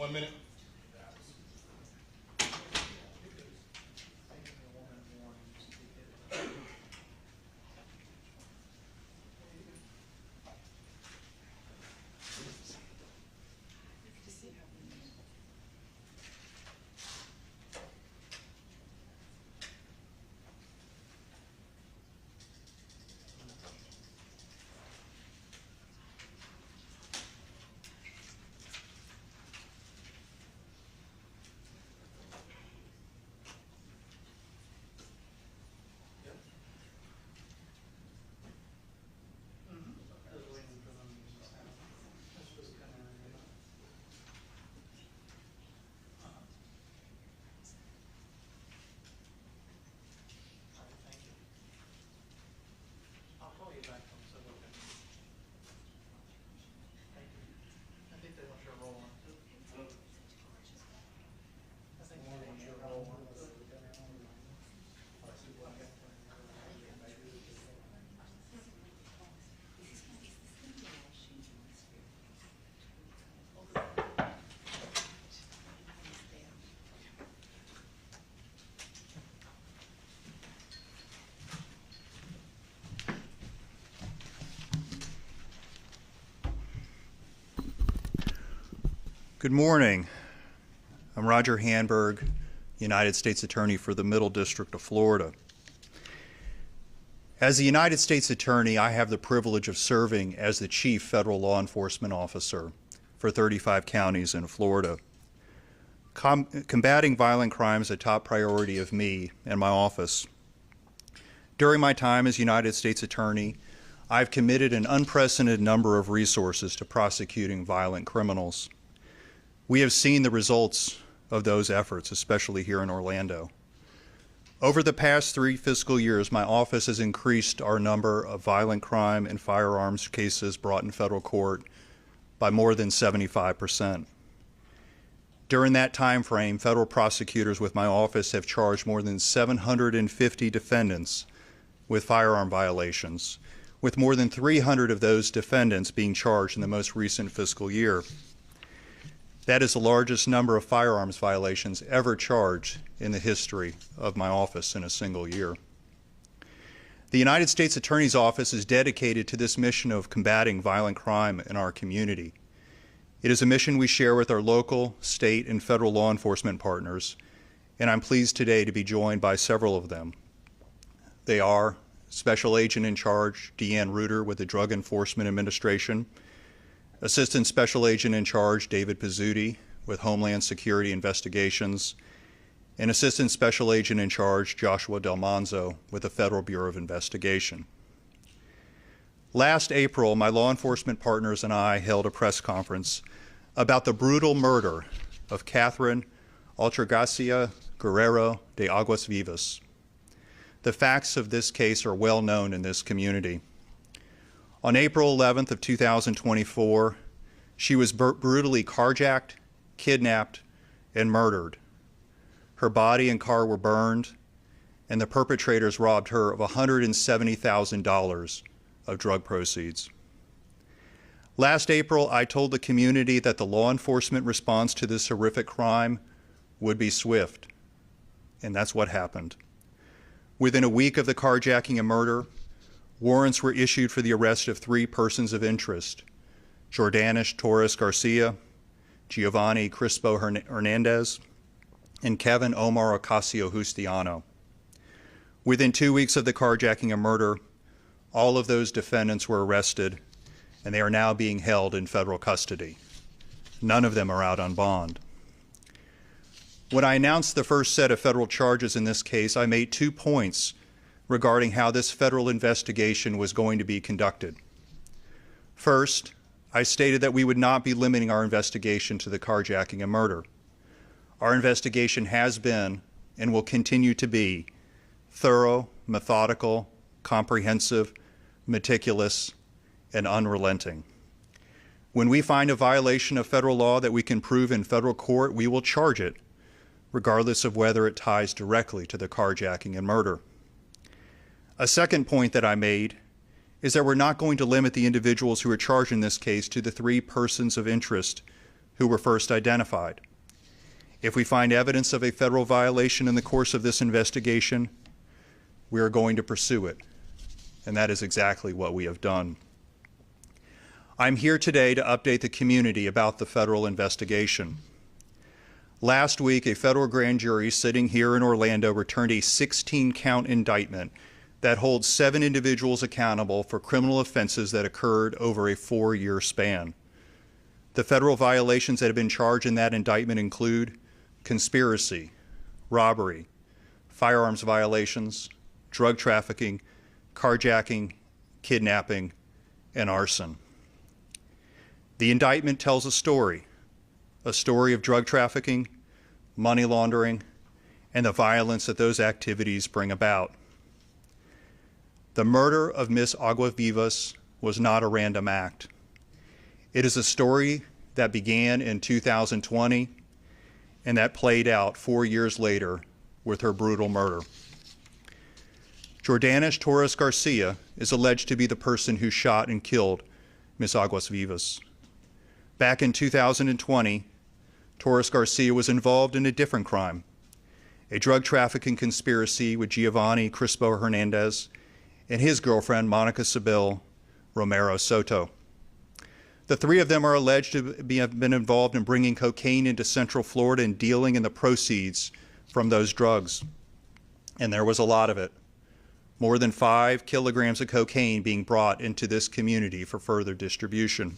1 minute. Good morning. I'm Roger Handberg, United States Attorney for the Middle District of Florida. As the United States Attorney, I have the privilege of serving as the Chief Federal Law Enforcement Officer for 35 counties in Florida. Combating violent crime is a top priority of me and my office. During my time as United States Attorney, I've committed an unprecedented number of resources to prosecuting violent criminals. We have seen the results of those efforts, especially here in Orlando. Over the past 3 fiscal years, my office has increased our number of violent crime and firearms cases brought in federal court by more than 75%. During that time frame, federal prosecutors with my office have charged more than 750 defendants with firearm violations, with more than 300 of those defendants being charged in the most recent fiscal year. That is the largest number of firearms violations ever charged in the history of my office in a single year. The United States Attorney's Office is dedicated to this mission of combating violent crime in our community. It is a mission we share with our local, state, and federal law enforcement partners, and I'm pleased today to be joined by several of them. They are Special Agent in Charge Deanne Reuter with the Drug Enforcement Administration, Assistant Special Agent in Charge David Pizzuti with Homeland Security Investigations, and Assistant Special Agent in Charge Joshua Del Manzo with the Federal Bureau of Investigation. Last April, my law enforcement partners and I held a press conference about the brutal murder of Catherine Altragarcia Guerrero de Aguas Vivas. The facts of this case are well known in this community. On April 11th of 2024, she was brutally carjacked, kidnapped, and murdered. Her body and car were burned, and the perpetrators robbed her of $170,000 of drug proceeds. Last April, I told the community that the law enforcement response to this horrific crime would be swift, and that's what happened. Within a week of the carjacking and murder, warrants were issued for the arrest of 3 persons of interest: Jordanish Torres Garcia, Giovanni Crispo Hernandez, and Kevin Omar Ocasio Justiano. Within 2 weeks of the carjacking and murder, all of those defendants were arrested, and they are now being held in federal custody. None of them are out on bond. When I announced the first set of federal charges in this case, I made 2 points regarding how this federal investigation was going to be conducted. First, I stated that we would not be limiting our investigation to the carjacking and murder. Our investigation has been and will continue to be thorough, methodical, comprehensive, meticulous, and unrelenting. When we find a violation of federal law that we can prove in federal court, we will charge it, regardless of whether it ties directly to the carjacking and murder. A second point that I made is that we're not going to limit the individuals who are charged in this case to the 3 persons of interest who were first identified. If we find evidence of a federal violation in the course of this investigation, we are going to pursue it, and that is exactly what we have done. I'm here today to update the community about the federal investigation. Last week, a federal grand jury sitting here in Orlando returned a 16-count indictment that holds 7 individuals accountable for criminal offenses that occurred over a 4-year span. The federal violations that have been charged in that indictment include conspiracy, robbery, firearms violations, drug trafficking, carjacking, kidnapping, and arson. The indictment tells a story of drug trafficking, money laundering, and the violence that those activities bring about. The murder of Miss Aguavivas was not a random act. It is a story that began in 2020 and that played out 4 years later with her brutal murder. Jordanish Torres Garcia is alleged to be the person who shot and killed Miss Aguavivas. Back in 2020, Torres Garcia was involved in a different crime, a drug trafficking conspiracy with Giovanni Crispo Hernandez and his girlfriend, Monica Sibyl Romero Soto. The 3 of them are alleged to have been involved in bringing cocaine into Central Florida and dealing in the proceeds from those drugs. And there was a lot of it. More than 5 kilograms of cocaine being brought into this community for further distribution.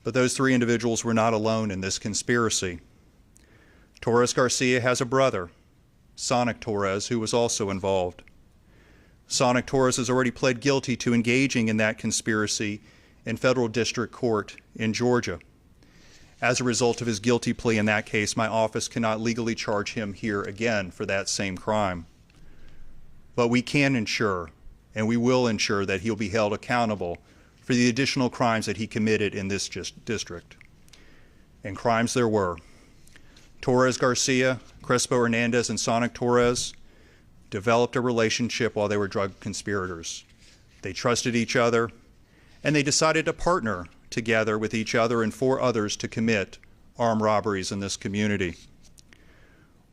But those 3 individuals were not alone in this conspiracy. Torres Garcia has a brother, Sonic Torres, who was also involved. Sonic Torres has already pled guilty to engaging in that conspiracy in federal district court in Georgia. As a result of his guilty plea in that case, my office cannot legally charge him here again for that same crime. But we can ensure, and we will ensure, that he'll be held accountable for the additional crimes that he committed in this district. And crimes there were. Torres Garcia, Crespo Hernandez, and Sonic Torres developed a relationship while they were drug conspirators. They trusted each other, and they decided to partner together with each other and 4 others to commit armed robberies in this community.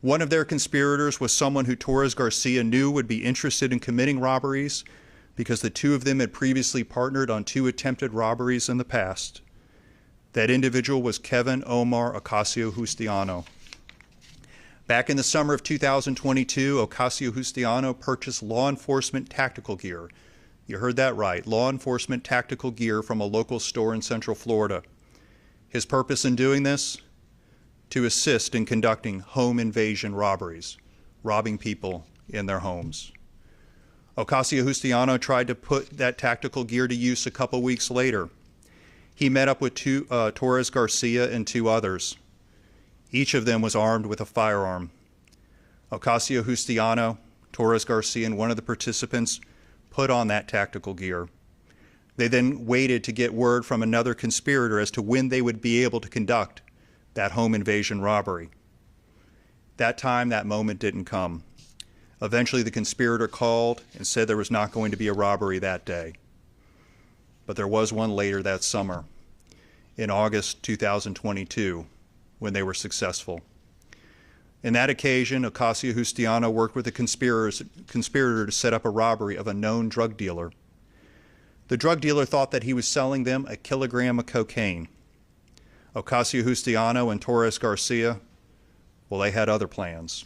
One of their conspirators was someone who Torres Garcia knew would be interested in committing robberies because the 2 of them had previously partnered on 2 attempted robberies in the past. That individual was Kevin Omar Ocasio-Justiano. Back in the summer of 2022, Ocasio-Justiano purchased law enforcement tactical gear. You heard that right, law enforcement tactical gear from a local store in Central Florida. His purpose in doing this? To assist in conducting home invasion robberies, robbing people in their homes. Ocasio-Justiano tried to put that tactical gear to use a couple weeks later. He met up with Torres Garcia and 2 others. Each of them was armed with a firearm. Ocasio-Justiano, Torres Garcia, and one of the participants put on that tactical gear. They then waited to get word from another conspirator as to when they would be able to conduct that home invasion robbery. That time, that moment didn't come. Eventually, the conspirator called and said there was not going to be a robbery that day. But there was one later that summer, in August 2022, when they were successful. In that occasion, Ocasio-Justiano worked with the conspirator to set up a robbery of a known drug dealer. The drug dealer thought that he was selling them a kilogram of cocaine. Ocasio-Justiano and Torres Garcia, well, they had other plans.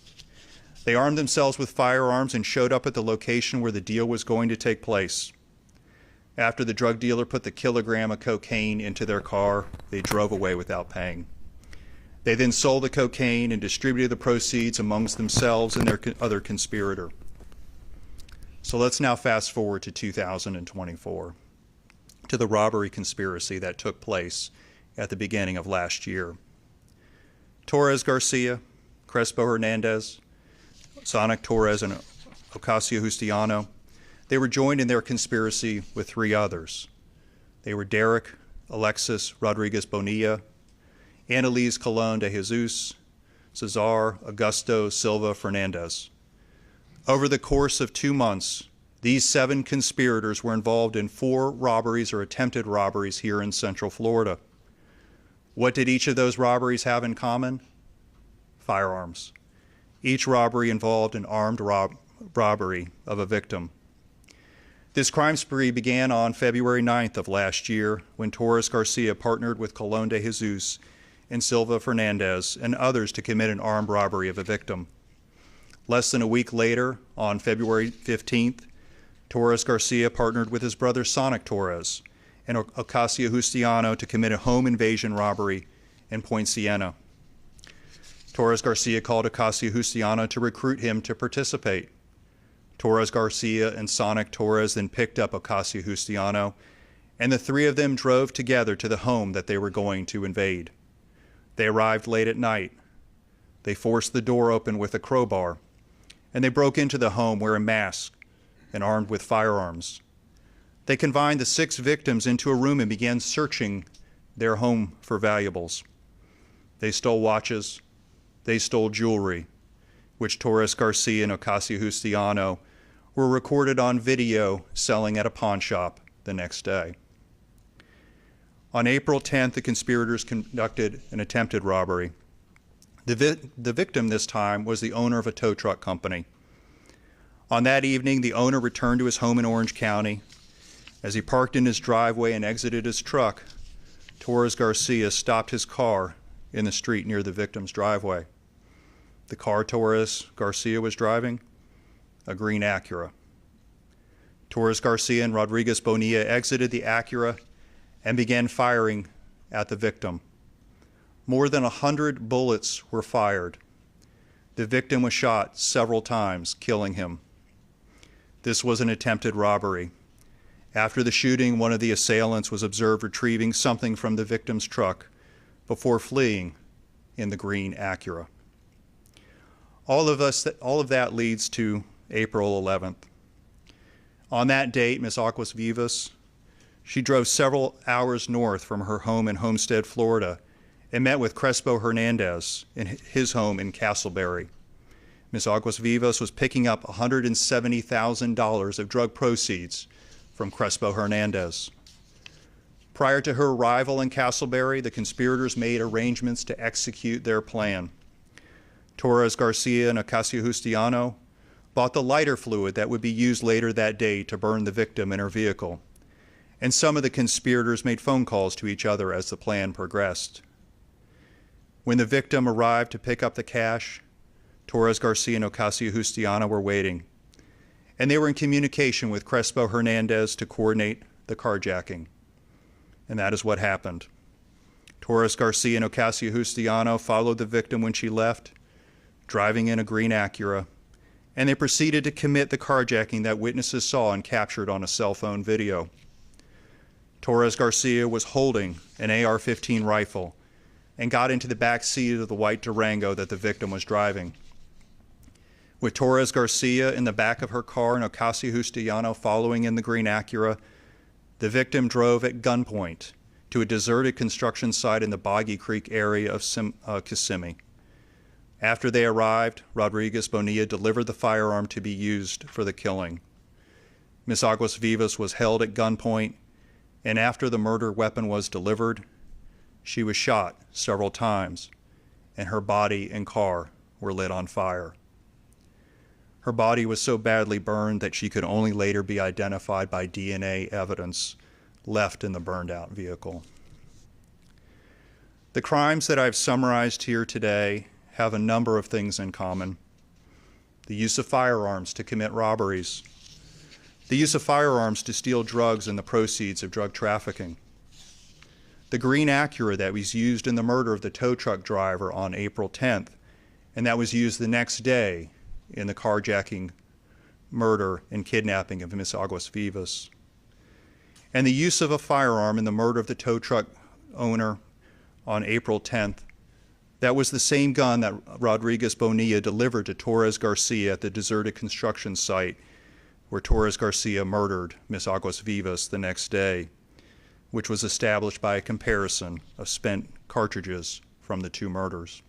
They armed themselves with firearms and showed up at the location where the deal was going to take place. After the drug dealer put the kilogram of cocaine into their car, they drove away without paying. They then sold the cocaine and distributed the proceeds amongst themselves and their other conspirator. So let's now fast forward to 2024, to the robbery conspiracy that took place at the beginning of last year. Torres Garcia, Crespo Hernandez, Sonic Torres, and Ocasio-Justiano, they were joined in their conspiracy with 3 others. They were Derek Alexis Rodriguez Bonilla, Annalise Colon de Jesus, Cesar Augusto Silva Fernandez. Over the course of 2 months, these 7 conspirators were involved in 4 robberies or attempted robberies here in Central Florida. What did each of those robberies have in common? Firearms. Each robbery involved an armed robbery of a victim. This crime spree began on February 9th of last year when Torres Garcia partnered with Colon de Jesus and Silva Fernandez and others to commit an armed robbery of a victim. Less than a week later, on February 15th, Torres Garcia partnered with his brother Sonic Torres and Ocasio Justiano to commit a home invasion robbery in Point Siena. Torres Garcia called Ocasio Justiano to recruit him to participate. Torres Garcia and Sonic Torres then picked up Ocasio Justiano, and the three of them drove together to the home that they were going to invade. They arrived late at night. They forced the door open with a crowbar, and they broke into the home wearing masks and armed with firearms. They confined the 6 victims into a room and began searching their home for valuables. They stole watches. They stole jewelry, which Torres Garcia and Ocasio Justiano were recorded on video selling at a pawn shop the next day. On April 10th, the conspirators conducted an attempted robbery. The victim this time was the owner of a tow truck company. On that evening, the owner returned to his home in Orange County. As he parked in his driveway and exited his truck, Torres Garcia stopped his car in the street near the victim's driveway. The car Torres Garcia was driving, a green Acura. Torres Garcia and Rodriguez Bonilla exited the Acura and began firing at the victim. More than 100 bullets were fired. The victim was shot several times, killing him. This was an attempted robbery. After the shooting, one of the assailants was observed retrieving something from the victim's truck before fleeing in the green Acura. All of that leads to April 11th. On that date, Ms. Aguas Vivas, she drove several hours north from her home in Homestead, Florida, and met with Crespo Hernandez in his home in Castleberry. Ms. Aguas Vivas was picking up $170,000 of drug proceeds from Crespo Hernandez. Prior to her arrival in Castleberry, the conspirators made arrangements to execute their plan. Torres Garcia and Ocasio Justiano bought the lighter fluid that would be used later that day to burn the victim in her vehicle, and some of the conspirators made phone calls to each other as the plan progressed. When the victim arrived to pick up the cash, Torres Garcia and Ocasio Justiano were waiting, and they were in communication with Crespo Hernandez to coordinate the carjacking. And that is what happened. Torres Garcia and Ocasio Justiano followed the victim when she left, driving in a green Acura, and they proceeded to commit the carjacking that witnesses saw and captured on a cell phone video. Torres Garcia was holding an AR-15 rifle and got into the back seat of the white Durango that the victim was driving. With Torres Garcia in the back of her car and Ocasio Justiano following in the green Acura, the victim drove at gunpoint to a deserted construction site in the Boggy Creek area of Kissimmee. After they arrived, Rodriguez Bonilla delivered the firearm to be used for the killing. Ms. Aguas Vivas was held at gunpoint, and after the murder weapon was delivered, she was shot several times, and her body and car were lit on fire. Her body was so badly burned that she could only later be identified by DNA evidence left in the burned-out vehicle. The crimes that I've summarized here today have a number of things in common. The use of firearms to commit robberies, the use of firearms to steal drugs and the proceeds of drug trafficking, the green Acura that was used in the murder of the tow truck driver on April 10th, and that was used the next day in the carjacking, murder, and kidnapping of Ms. Aguas Vivas, and the use of a firearm in the murder of the tow truck owner on April 10th. That was the same gun that Rodriguez Bonilla delivered to Torres Garcia at the deserted construction site where Torres Garcia murdered Ms. Aguas Vivas the next day, which was established by a comparison of spent cartridges from the two murders.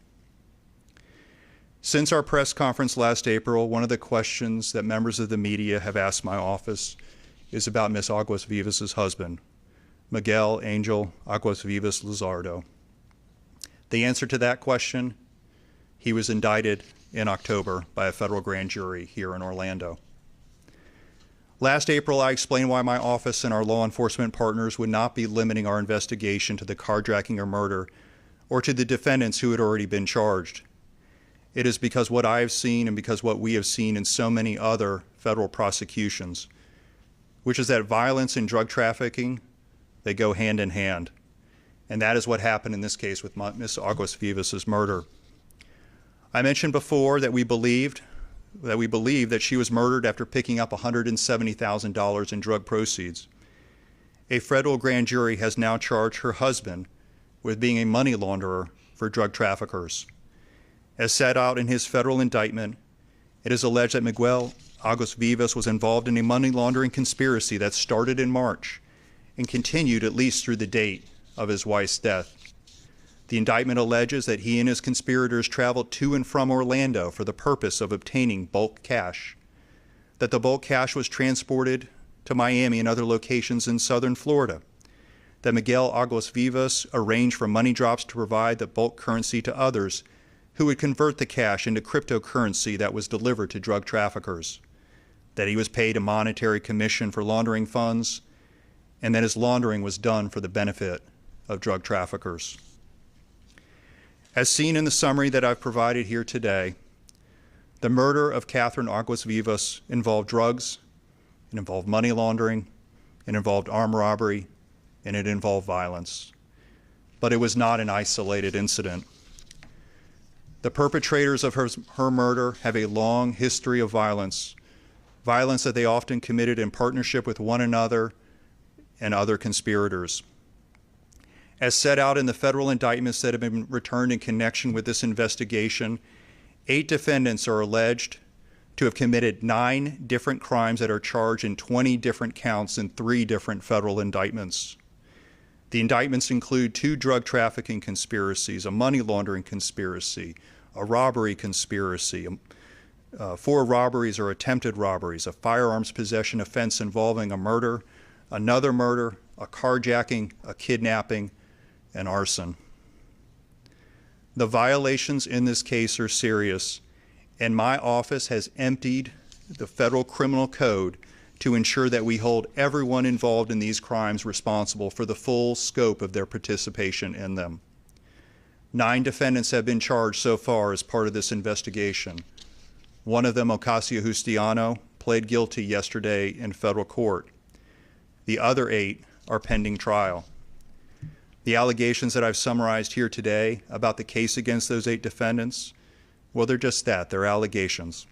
Since our press conference last April, one of the questions that members of the media have asked my office is about Ms. Aguas Vivas' husband, Miguel Angel Aguas Vivas Luzardo. The answer to that question, he was indicted in October by a federal grand jury here in Orlando. Last April, I explained why my office and our law enforcement partners would not be limiting our investigation to the carjacking or murder or to the defendants who had already been charged. It is because what I have seen and because what we have seen in so many other federal prosecutions, which is that violence and drug trafficking, they go hand in hand. And that is what happened in this case with Ms. Aguas Vivas' murder. I mentioned before that we believe that she was murdered after picking up $170,000 in drug proceeds. A federal grand jury has now charged her husband with being a money launderer for drug traffickers. As set out in his federal indictment, it is alleged that Miguel Aguas Vivas was involved in a money laundering conspiracy that started in March and continued at least through the date of his wife's death. The indictment alleges that he and his conspirators traveled to and from Orlando for the purpose of obtaining bulk cash, that the bulk cash was transported to Miami and other locations in southern Florida, that Miguel Aguas Vivas arranged for money drops to provide the bulk currency to others who would convert the cash into cryptocurrency that was delivered to drug traffickers, that he was paid a monetary commission for laundering funds, and that his laundering was done for the benefit of drug traffickers. As seen in the summary that I've provided here today, the murder of Catherine Aguas Vivas involved drugs, it involved money laundering, it involved armed robbery, and it involved violence. But it was not an isolated incident. The perpetrators of her murder have a long history of violence that they often committed in partnership with one another and other conspirators. As set out in the federal indictments that have been returned in connection with this investigation, 8 defendants are alleged to have committed 9 different crimes that are charged in 20 different counts in 3 different federal indictments. The indictments include 2 drug trafficking conspiracies, a money laundering conspiracy, a robbery conspiracy, 4 robberies or attempted robberies, a firearms possession offense involving a murder, another murder, a carjacking, a kidnapping, and arson. The violations in this case are serious, and my office has emptied the federal criminal code to ensure that we hold everyone involved in these crimes responsible for the full scope of their participation in them. 9 defendants have been charged so far as part of this investigation. One of them, Ocasio Justiano, pled guilty yesterday in federal court. The other 8 are pending trial. The allegations that I've summarized here today about the case against those 8 defendants, well, they're just that, they're allegations.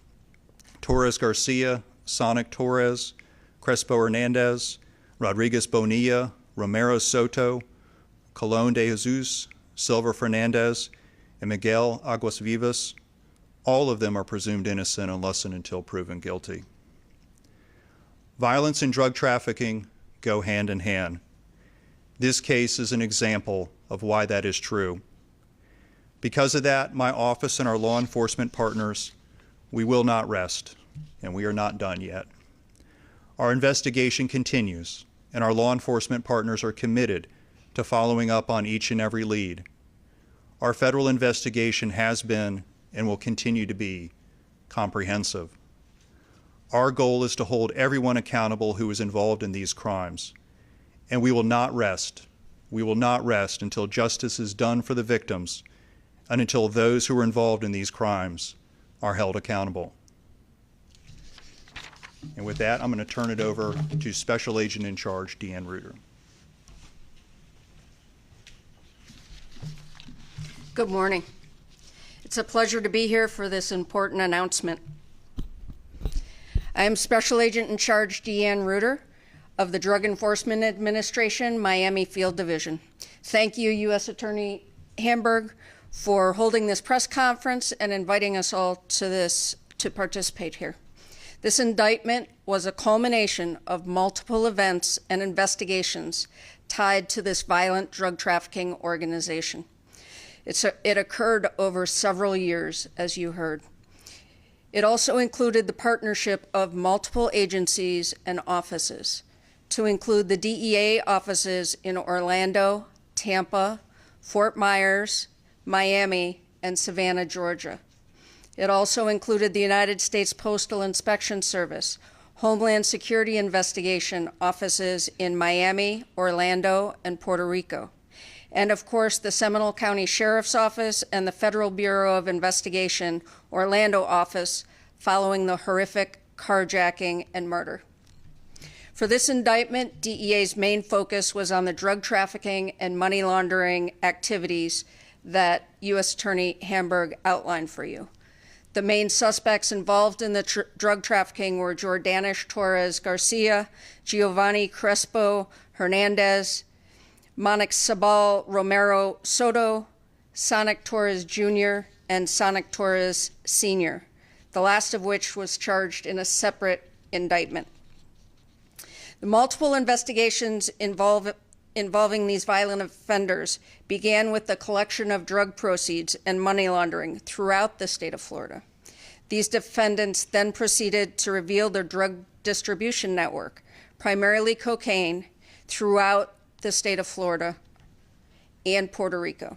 Torres Garcia, Sonic Torres, Crespo Hernandez, Rodriguez Bonilla, Romero Soto, Colon de Jesus, Silva Fernandez, and Miguel Aguas Vivas, all of them are presumed innocent unless and until proven guilty. Violence and drug trafficking go hand in hand. This case is an example of why that is true. Because of that, my office and our law enforcement partners, we will not rest, and we are not done yet. Our investigation continues, and our law enforcement partners are committed to following up on each and every lead. Our federal investigation has been and will continue to be comprehensive. Our goal is to hold everyone accountable who is involved in these crimes. And we will not rest. We will not rest until justice is done for the victims and until those who are involved in these crimes are held accountable. And with that, I'm going to turn it over to Special Agent in Charge, Deanne Reuter. Good morning. It's a pleasure to be here for this important announcement. I am Special Agent in Charge Deanne Reuter of the Drug Enforcement Administration, Miami Field Division. Thank you, U.S. Attorney Hamburg, for holding this press conference and inviting us all to participate here. This indictment was a culmination of multiple events and investigations tied to this violent drug trafficking organization. It occurred over several years, as you heard. It also included the partnership of multiple agencies and offices, to include the DEA offices in Orlando, Tampa, Fort Myers, Miami, and Savannah, Georgia. It also included the United States Postal Inspection Service, Homeland Security Investigation offices in Miami, Orlando, and Puerto Rico, and of course the Seminole County Sheriff's Office and the Federal Bureau of Investigation, Orlando office, following the horrific carjacking and murder. For this indictment, DEA's main focus was on the drug trafficking and money laundering activities that U.S. Attorney Hamburg outlined for you. The main suspects involved in the drug trafficking were Jordanish Torres Garcia, Giovanni Crespo Hernandez, Monik Sabal Romero Soto, Sonic Torres Jr., and Sonic Torres Sr., the last of which was charged in a separate indictment. The multiple investigations involving these violent offenders began with the collection of drug proceeds and money laundering throughout the state of Florida. These defendants then proceeded to reveal their drug distribution network, primarily cocaine, throughout the state of Florida and Puerto Rico.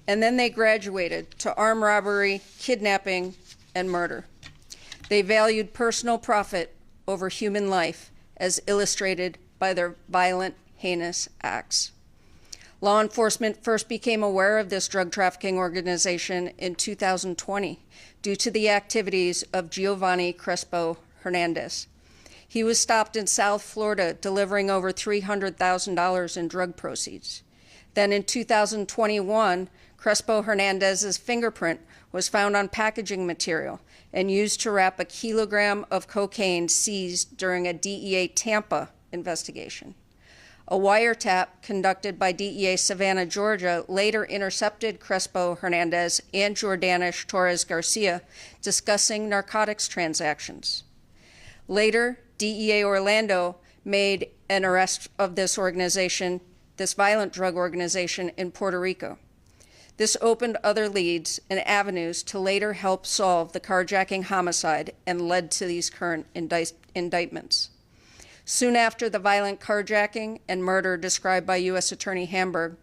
And then they graduated to armed robbery, kidnapping, and murder. They valued personal profit over human life, as illustrated by their violent, heinous acts. Law enforcement first became aware of this drug trafficking organization in 2020 due to the activities of Giovanni Crespo Hernandez. He was stopped in South Florida delivering over $300,000 in drug proceeds. Then in 2021, Crespo Hernandez's fingerprint was found on packaging material and used to wrap a kilogram of cocaine seized during a DEA Tampa investigation. A wiretap conducted by DEA Savannah, Georgia, later intercepted Crespo Hernandez and Jordanish Torres Garcia discussing narcotics transactions. Later, DEA Orlando made an arrest of this organization, this violent drug organization in Puerto Rico. This opened other leads and avenues to later help solve the carjacking homicide and led to these current indictments. Soon after the violent carjacking and murder described by U.S. Attorney Hamburg,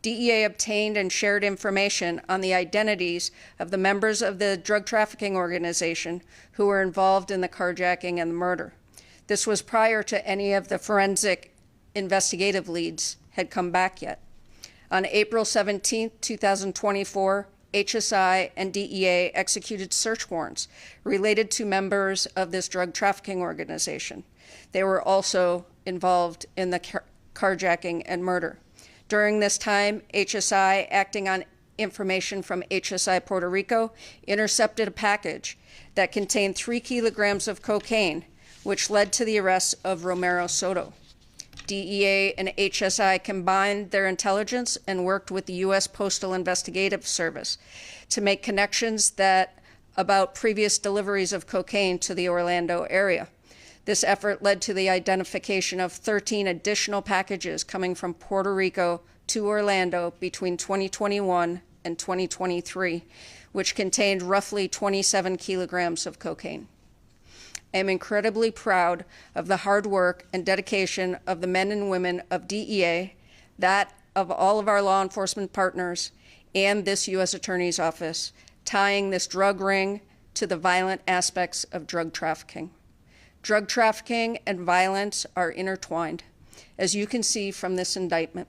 DEA obtained and shared information on the identities of the members of the drug trafficking organization who were involved in the carjacking and the murder. This was prior to any of the forensic investigative leads had come back yet. On April 17, 2024, HSI and DEA executed search warrants related to members of this drug trafficking organization. They were also involved in the carjacking and murder. During this time, HSI, acting on information from HSI Puerto Rico, intercepted a package that contained 3 kilograms of cocaine, which led to the arrest of Romero Soto. DEA and HSI combined their intelligence and worked with the U.S. Postal Investigative Service to make connections about previous deliveries of cocaine to the Orlando area. This effort led to the identification of 13 additional packages coming from Puerto Rico to Orlando between 2021 and 2023, which contained roughly 27 kilograms of cocaine. I am incredibly proud of the hard work and dedication of the men and women of DEA, that of all of our law enforcement partners, and this U.S. Attorney's Office, tying this drug ring to the violent aspects of drug trafficking. Drug trafficking and violence are intertwined, as you can see from this indictment.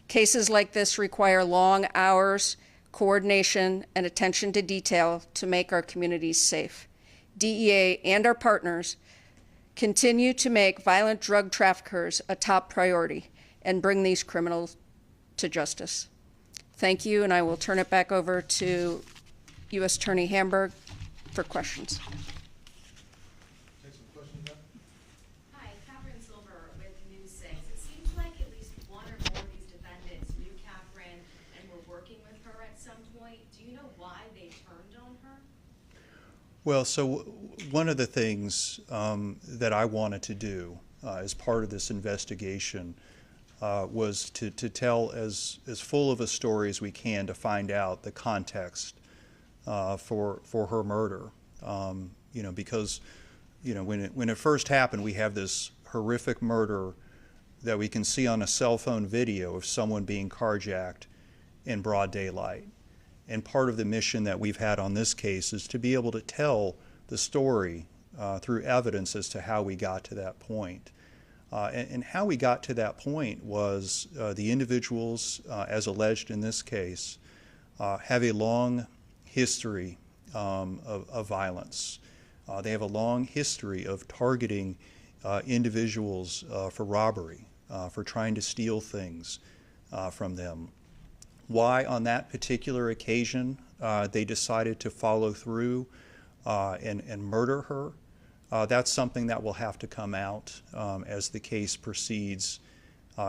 Cases like this require long hours, coordination, and attention to detail to make our communities safe. DEA and our partners continue to make violent drug traffickers a top priority and bring these criminals to justice. Thank you, and I will turn it back over to U.S. Attorney Hamburg for questions. Well, so one of the things that I wanted to do as part of this investigation was to tell as full of a story as we can to find out the context for her murder. Because when it first happened, we have this horrific murder that we can see on a cell phone video of someone being carjacked in broad daylight. And part of the mission that we've had on this case is to be able to tell the story through evidence as to how we got to that point. And how we got to that point was the individuals, as alleged in this case, have a long history of violence. They have a long history of targeting individuals for robbery, for trying to steal things from them. Why on that particular occasion they decided to follow through and murder her, that's something that will have to come out as the case proceeds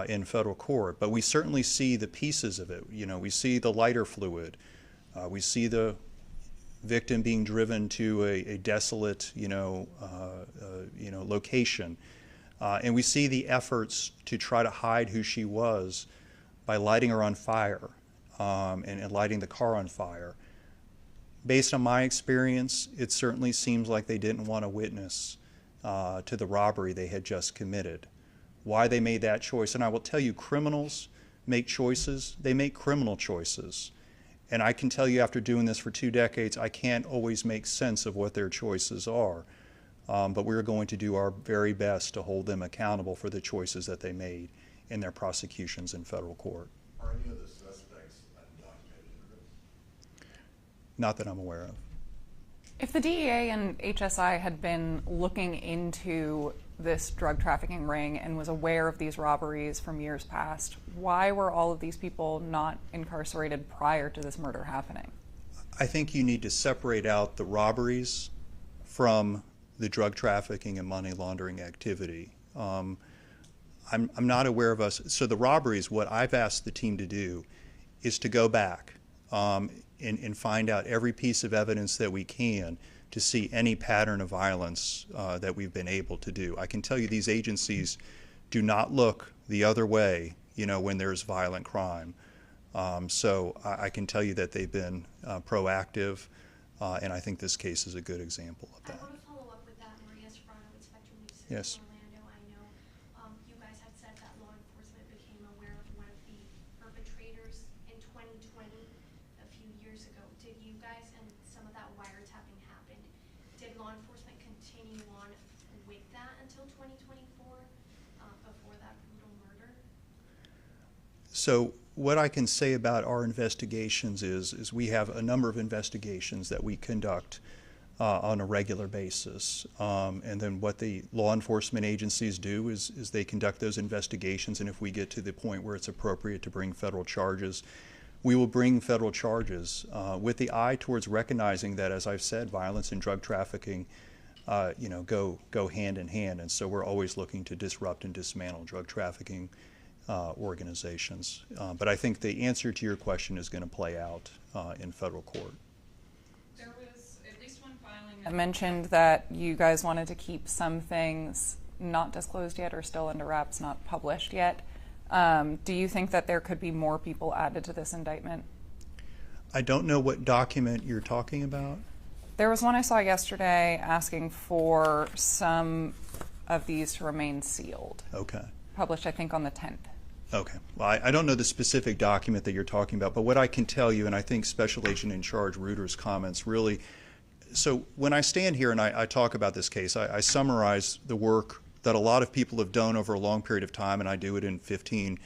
in federal court. But we certainly see the pieces of it. You know, we see the lighter fluid. We see the victim being driven to a desolate, location. And we see the efforts to try to hide who she was by lighting her on fire and lighting the car on fire. Based on my experience, it certainly seems like they didn't want to witness to the robbery they had just committed. Why they made that choice, and I will tell you, criminals make choices. They make criminal choices. And I can tell you, after doing this for 2 decades, I can't always make sense of what their choices are. But we're going to do our very best to hold them accountable for the choices that they made in their prosecutions in federal court. Are any of the suspects undocumented immigrants? Not that I'm aware of. If the DEA and HSI had been looking into this drug trafficking ring and was aware of these robberies from years past, why were all of these people not incarcerated prior to this murder happening? I think you need to separate out the robberies from the drug trafficking and money laundering activity. I'm not aware of us. So the robberies, what I've asked the team to do is to go back and find out every piece of evidence that we can to see any pattern of violence that we've been able to do. I can tell you these agencies do not look the other way, when there's violent crime. So I can tell you that they've been proactive, and I think this case is a good example of that. I want to follow up with that. Maria Serrano with Spectrum News Yes. in Orlando. I know you guys had said that law enforcement became aware of one of the perpetrators in 2020, a few years ago. Did you guys, and some of that wiretapping happened, did law enforcement continue on with that until 2024, before that brutal murder? So what I can say about our investigations is we have a number of investigations that we conduct on a regular basis. And then what the law enforcement agencies do is they conduct those investigations, and if we get to the point where it's appropriate to bring federal charges, we will bring federal charges with the eye towards recognizing that, as I've said, violence and drug trafficking go hand in hand. And so we're always looking to disrupt and dismantle drug trafficking organizations. But I think the answer to your question is going to play out in federal court. There was at least one filing that mentioned that you guys wanted to keep some things not disclosed yet or still under wraps, not published yet. Do you think that there could be more people added to this indictment? I don't know what document you're talking about. There was one I saw yesterday asking for some of these to remain sealed. Okay. Published, I think, on the 10th. Okay. Well, I don't know the specific document that you're talking about, but what I can tell you, and I think Special Agent in Charge Reuter's comments really, so when I stand here and I talk about this case, I summarize the work that a lot of people have done over a long period of time, and I do it in 15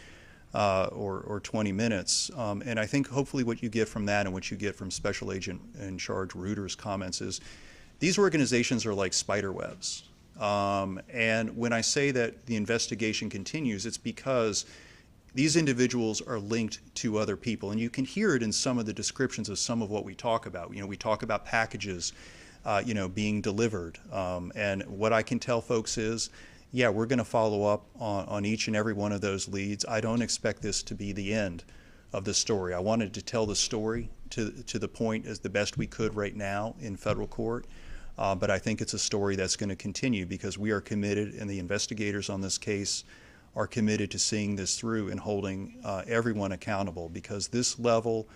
or 20 minutes. And I think hopefully what you get from that and what you get from Special Agent in Charge Reuter's comments is these organizations are like spider webs. And when I say that the investigation continues, it's because these individuals are linked to other people. And you can hear it in some of the descriptions of some of what we talk about. We talk about packages, being delivered. And what I can tell folks is, yeah, we're going to follow up on each and every one of those leads. I don't expect this to be the end of the story. I wanted to tell the story to the point as the best we could right now in federal court. But I think it's a story that's going to continue because we are committed, and the investigators on this case are committed to seeing this through and holding everyone accountable, because this level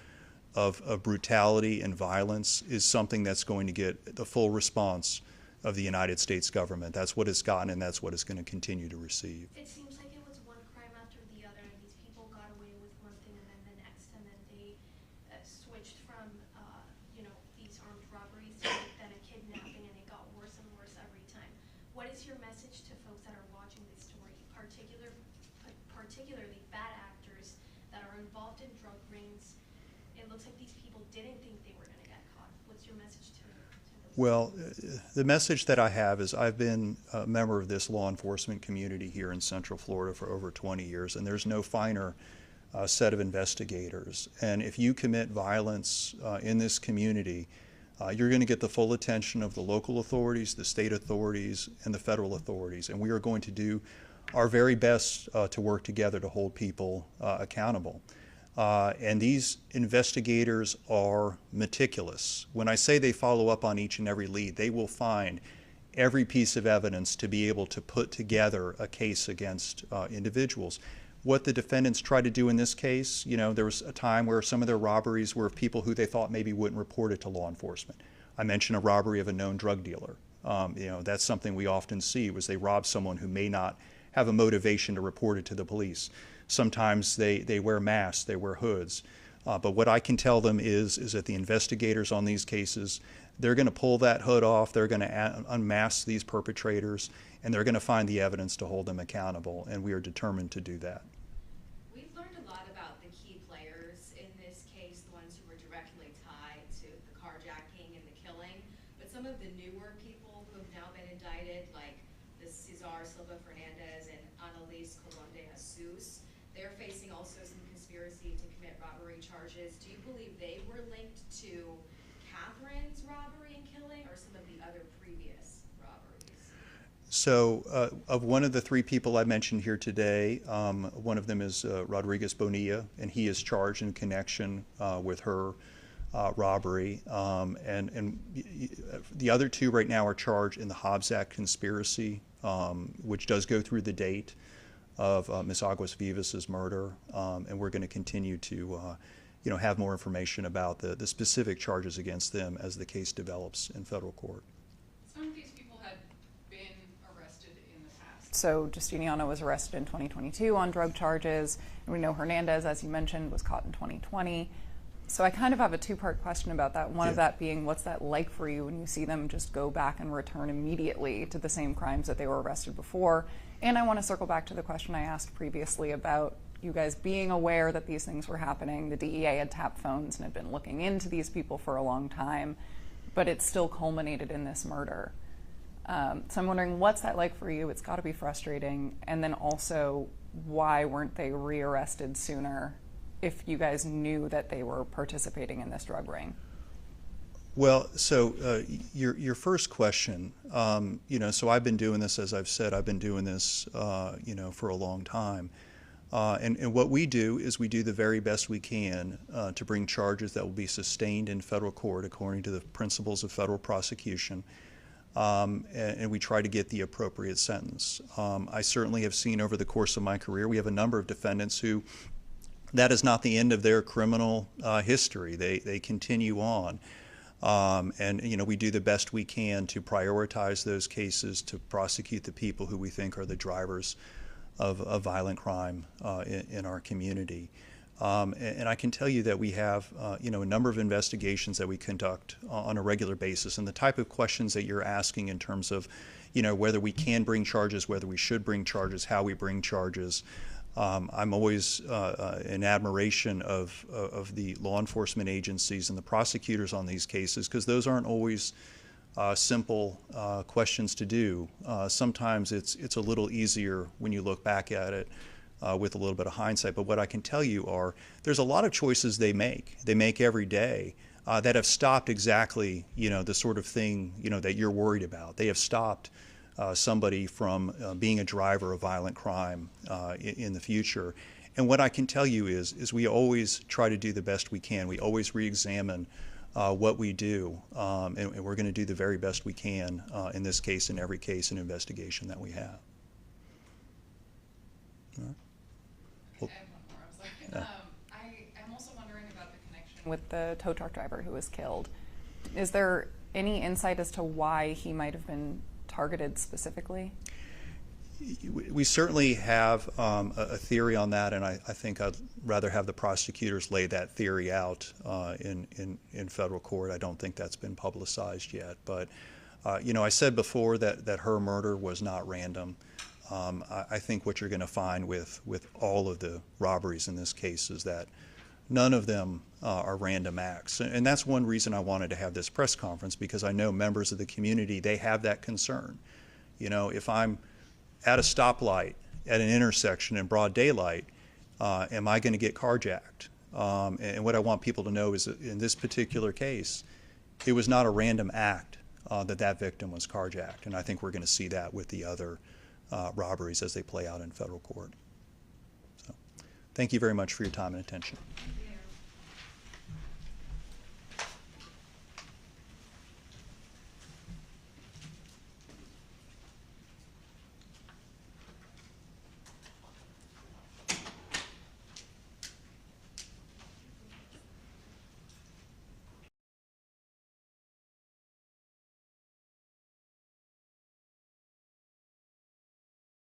of brutality and violence is something that's going to get the full response of the United States government. That's what it's gotten, and that's what it's going to continue to receive. It seems like it was one crime after the other, and these people got away with one thing and then the next, and then they switched from is your message to folks that are watching this story, particularly bad actors that are involved in drug rings? It looks like these people didn't think they were going to get caught. What's your message to those? Well, the message that I have is I've been a member of this law enforcement community here in Central Florida for over 20 years, and there's no finer set of investigators. And if you commit violence in this community, you're going to get the full attention of the local authorities, the state authorities, and the federal authorities. And we are going to do our very best to work together to hold people accountable. And these investigators are meticulous. When I say they follow up on each and every lead, they will find every piece of evidence to be able to put together a case against individuals. What the defendants tried to do in this case, you know, there was a time where some of their robberies were of people who they thought maybe wouldn't report it to law enforcement. I mentioned a robbery of a known drug dealer. You know, that's something we often see, was they rob someone who may not have a motivation to report it to the police. Sometimes they wear masks, they wear hoods. But what I can tell them is that the investigators on these cases, they're going to pull that hood off, they're going to unmask these perpetrators, and they're going to find the evidence to hold them accountable, and we are determined to do that. We've learned a lot about the key players in this case, the ones who were directly tied to the carjacking and the killing, but some of the newer people who have now been indicted, like the Cesar Silva Fernandez and Annalise Colonde Jesus, they're facing also some conspiracy to commit robbery charges. Do you believe they were linked to Catherine's robbery and killing, or some of the other previous robberies? So of one of the three people I mentioned here today, one of them is Rodriguez Bonilla, and he is charged in connection with her robbery. And the other two right now are charged in the Hobbs Act conspiracy, which does go through the date of Ms. Aguas Vivas's murder. And we're going to continue to have more information about the specific charges against them as the case develops in federal court. Some of these people had been arrested in the past. So Justiniano was arrested in 2022 on drug charges, and we know Hernandez, as you mentioned, was caught in 2020. So I kind of have a two-part question about that. One of that being, what's that like for you when you see them just go back and return immediately to the same crimes that they were arrested before? And I want to circle back to the question I asked previously about you guys being aware that these things were happening. The DEA had tapped phones and had been looking into these people for a long time, but it still culminated in this murder. So I'm wondering, what's that like for you? It's got to be frustrating. And then also, why weren't they rearrested sooner if you guys knew that they were participating in this drug ring? Well, so your first question, so I've been doing this, as I've said, I've been doing this, for a long time. And what we do is we do the very best we can to bring charges that will be sustained in federal court according to the principles of federal prosecution. And we try to get the appropriate sentence. I certainly have seen over the course of my career, we have a number of defendants who, that is not the end of their criminal history. They continue on. And we do the best we can to prioritize those cases, to prosecute the people who we think are the drivers of violent crime in our community. And I can tell you that we have a number of investigations that we conduct on a regular basis, and the type of questions that you're asking in terms of whether we can bring charges, whether we should bring charges, how we bring charges. I'm always in admiration of the law enforcement agencies and the prosecutors on these cases, because those aren't always simple questions to do. Sometimes it's a little easier when you look back at it with a little bit of hindsight. But what I can tell you are there's a lot of choices they make every day that have stopped exactly the sort of thing that you're worried about. They have stopped somebody from being a driver of violent crime in the future. And what I can tell you is we always try to do the best we can. We always re-examine what we do, and we're going to do the very best we can in this case, in every case and investigation that we have. All right. Well, I have one more. I'm sorry. I am also wondering about the connection with the tow truck driver who was killed. Is there any insight as to why he might have been targeted specifically? We certainly have a theory on that, and I think I'd rather have the prosecutors lay that theory out in federal court. I don't think that's been publicized yet, but I said before that her murder was not random. I think what you're going to find with all of the robberies in this case is that none of them are random acts. And that's one reason I wanted to have this press conference, because I know members of the community, they have that concern. If I'm at a stoplight at an intersection in broad daylight, am I going to get carjacked? And what I want people to know is that in this particular case, it was not a random act that victim was carjacked. And I think we're going to see that with the other robberies as they play out in federal court. So, thank you very much for your time and attention.